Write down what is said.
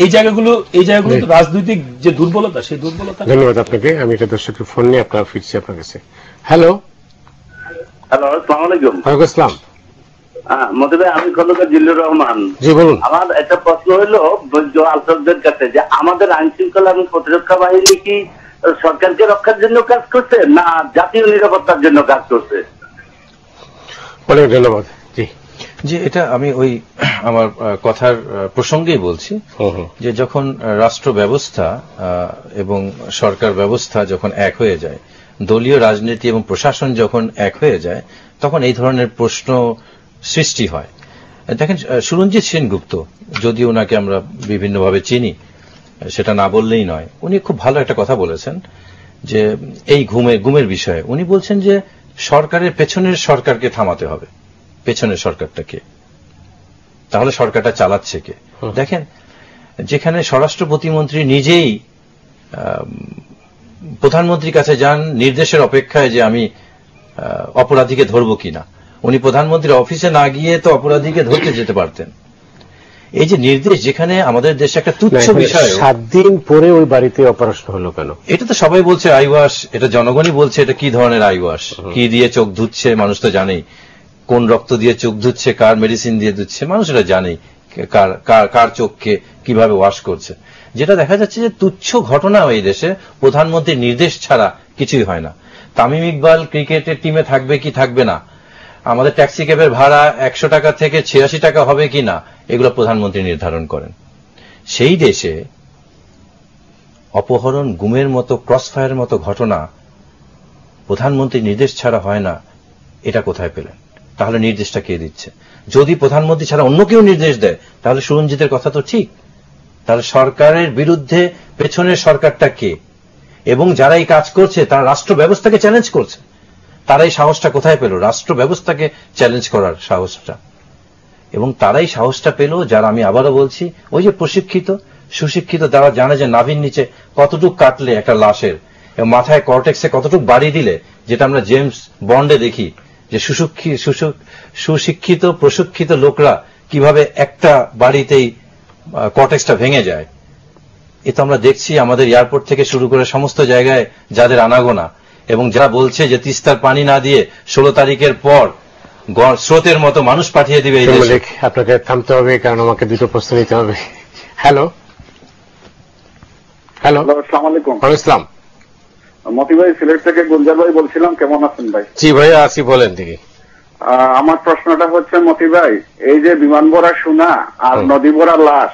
এই জায়গাগুলো তো রাজনৈতিক যে দুর্বলতা, সেই দুর্বলতা। ধন্যবাদ আপনাকে। আমি একটা দর্শকের ফোন নিয়ে আপনার ফিরছি আপনার কাছে। হ্যালো হ্যালো, আসসালামু আলাইকুম। ওয়ালাইকুম আসসালাম। মতি ভাই, আমি খন্দকার জিল্লুর রহমান। জি বলুন। আমার একটা প্রশ্ন হলো আলোচকদের কাছে, যে আমাদের আইন শৃঙ্খলা এবং প্রতিরক্ষা বাহিনী কি সরকারকে রক্ষার জন্য কাজ করছে, না জাতীয় নিরাপত্তার জন্য কাজ করছে? অনেক ধন্যবাদ। জি জি, এটা আমি ওই আমার কথার প্রসঙ্গেই বলছি যে যখন রাষ্ট্র ব্যবস্থা এবং সরকার ব্যবস্থা যখন এক হয়ে যায়, দলীয় রাজনীতি এবং প্রশাসন যখন এক হয়ে যায়, তখন এই ধরনের প্রশ্ন সৃষ্টি হয়। দেখেন, সুরঞ্জিত সেনগুপ্ত, যদিও ওনাকে আমরা বিভিন্নভাবে চিনি, সেটা না বললেই নয়, উনি খুব ভালো একটা কথা বলেছেন যে এই গুমের বিষয়ে উনি বলছেন যে সরকারের পেছনের সরকারকে থামাতে হবে। পেছনের সরকারটা কে? তাহলে সরকারটা চালাচ্ছে কে? দেখেন, যেখানে স্বরাষ্ট্র প্রতিমন্ত্রী নিজেই প্রধানমন্ত্রীর কাছে যান নির্দেশের অপেক্ষায় যে আমি অপরাধীকে ধরব কিনা, উনি প্রধানমন্ত্রীর অফিসে না গিয়ে তো অপরাধীকে ধরতে যেতে পারতেন। এই যে নির্দেশ, যেখানে আমাদের দেশে একটা তুচ্ছ বিষয়, 7 দিন পরে ওই বাড়িতে অপারেশন হলো কেন? এটা তো সবাই বলছে আইওয়াশ, এটা জনগণই বলছে এটা কি ধরনের আইওয়াশ, কি দিয়ে চোখ ধুচ্ছে মানুষ তো জানেই, কোন রক্ত দিয়ে চোখ ধুচ্ছে, কার মেডিসিন দিয়ে ধুচ্ছে, মানুষ এটা জানেই, কার চোখকে কিভাবে ওয়াশ করছে। যেটা দেখা যাচ্ছে যে তুচ্ছ ঘটনা এই দেশে প্রধানমন্ত্রীর নির্দেশ ছাড়া কিছুই হয় না। তামিম ইকবাল ক্রিকেটের টিমে থাকবে কি থাকবে না, আমাদের ট্যাক্সি ক্যাবের ভাড়া 100 টাকা থেকে 86 টাকা হবে কি না, এগুলো প্রধানমন্ত্রী নির্ধারণ করেন। সেই দেশে অপহরণ, গুমের মতো, ক্রসফায়ারের মতো ঘটনা প্রধানমন্ত্রীর নির্দেশ ছাড়া হয় না, এটা কোথায় পেলেন? তাহলে নির্দেশটা কে দিচ্ছে? যদি প্রধানমন্ত্রী ছাড়া অন্য কেউ নির্দেশ দেয়, তাহলে সুরঞ্জিতের কথা তো ঠিক। তাহলে সরকারের বিরুদ্ধে পেছনের সরকারটা কে? এবং যারা এই কাজ করছে তারা রাষ্ট্র ব্যবস্থাকে চ্যালেঞ্জ করছে। তারা এই সাহসটা কোথায় পেল? রাষ্ট্র ব্যবস্থাকে চ্যালেঞ্জ করার সাহসটা। এবং তারাই সাহসটা পেল যারা, আমি আবারও বলছি, ওই যে প্রশিক্ষিত সুশিক্ষিত, তারা জানে যে নাভির নিচে কতটুক কাটলে একটা লাশের, এবং মাথায় কর্টেক্সে কতটুক বাড়ি দিলে, যেটা আমরা জেমস বন্ডে দেখি যে সুশিক্ষিত প্রশিক্ষিত লোকরা কিভাবে একটা বাড়িতেই কর্টেক্সটা ভেঙে যায়। এ তো আমরা দেখছি আমাদের এয়ারপোর্ট থেকে শুরু করে সমস্ত জায়গায় যাদের আনাগোনা, এবং যারা বলছে যে তিস্তার পানি না দিয়ে 16 তারিখের পর স্রোতের মতো মানুষ পাঠিয়ে দিবে এই দেশে। আপনাকে থামতে হবে, কারণ আমাকে দুটো প্রশ্ন নিতে হবে। হ্যালো হ্যালো, আসসালামু আলাইকুম। ওয়ালাইকুম আসসালাম। মতি ভাই, সিলেট থেকে গুলজার ভাই বলছিলাম। কেমন আছেন ভাই? জি ভাইয়া আছি, বলেন দেখি। আমার প্রশ্নটা হচ্ছে, মতি ভাই, এই যে বিমান ভরা সোনা আর নদী ভরা লাশ,